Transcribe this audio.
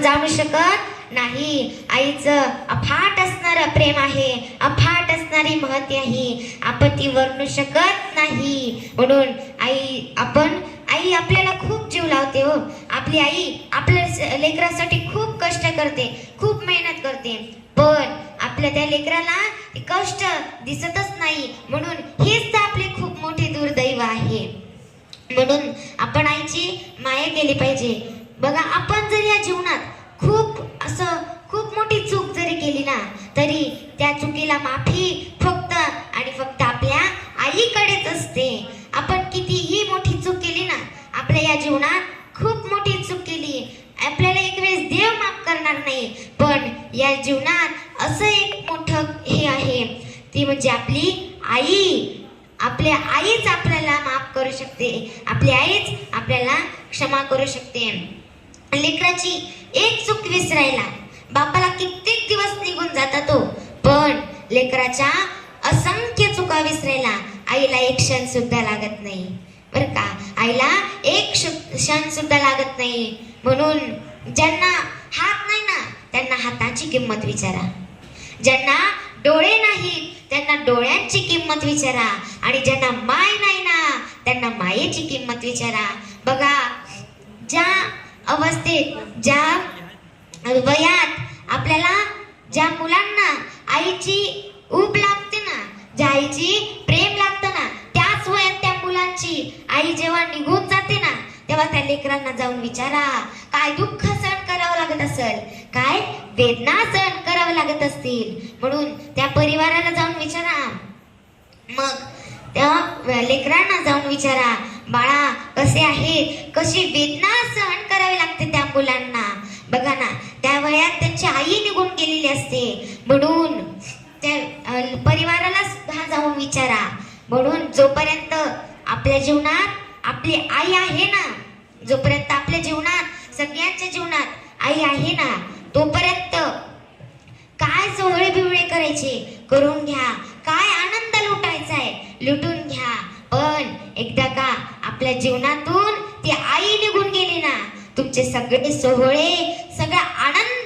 जाणू शकत नाही. आईचं अफाट असणारं प्रेम आहे, अफाट असणारी महती आहे, आपण ती वर्णू शकत नाही. म्हणून आई आपल्याला खूप जीव लावते हो. आपली आई आपल्या लेकरासाठी खूप कष्ट करते, खूप मेहनत करते, पण आपल्या त्या लेकराला कष्ट दिसतच नाही. म्हणून हेच तर आपले खूप मोठे दुर्दैव आहे. म्हणून आपण आईची माया केली पाहिजे. बघा, आपण जर या जीवनात खूप मोठी चूक जरी केली ना, तरी त्या चुकीला माफी फक्त आणि फक्त आपल्या आईकडेच असते. आपण कितीही मोठी चूक केली ना, आपल्या या जीवनात खूप मोठी चूक केली, आपल्याला एक वेळेस देव माफ करणार नाही. पण या जीवनात असं एक मोठं हे आहे, ती म्हणजे आपली आई. आपल्या आईच आपल्याला माफ करू शकते, आपली आईच आपल्याला क्षमा करू शकते. लेकराची एक चूक विसरायला बापाला कित्येक दिवस निघून जातात हो, पण लेकराच्या असंख्य चुका विसरायला आईला एक क्षण सुद्धा लागत नाही बरं का. आईला एक क्षण सुद्धा लागत नाही. म्हणून ज्यांना हात नाही ना, त्यांना हाताची किंमत विचारा. ज्यांना डोळे नाहीत त्यांना डोळ्यांची किंमत विचारा. आणि ज्यांना माय नाही ना, त्यांना मायेची किंमत विचारा. बघा, ज्या अवस्थेत, ज्या वयात आपल्याला, ज्या मुलांना आईची ऊब लागते ना, ज्या आईची प्रेम लागतं ना, त्याच वयात त्या मुलांची आई जेव्हा निघून जाते ना, तेव्हा त्या लेकरांना जाऊन विचारा, काय दुःख सहन करावं लागत असेल, काय वेदना सहन करावं लागत असतील. म्हणून त्या परिवाराला जाऊन विचारा, मग त्या लेकरांना जाऊन विचारा, बाळा कसे आहेत, कशी वेदना सहन करावी लागते त्या मुलांना. बघा ना, त्या वयात त्यांची आई निघून गेलेली असते. म्हणून त्या परिवाराला सुद्धा जाऊन विचारा. म्हणून जोपर्यंत आपल्या जीवनात आपली आई आहे ना, जोपर्यंत आपल्या जीवनात, सगळ्यांच्या जीवनात आई आहे ना, तोपर्यंत काय सोहळे बिवळे करायचे करून घ्या, काय आनंद लुटायचा आहे लुटून घ्या. पण एकदा का आपल्या जीवनातून ती आई निघून गेली ना, तुमचे सगळे सोहळे, सगळा आनंद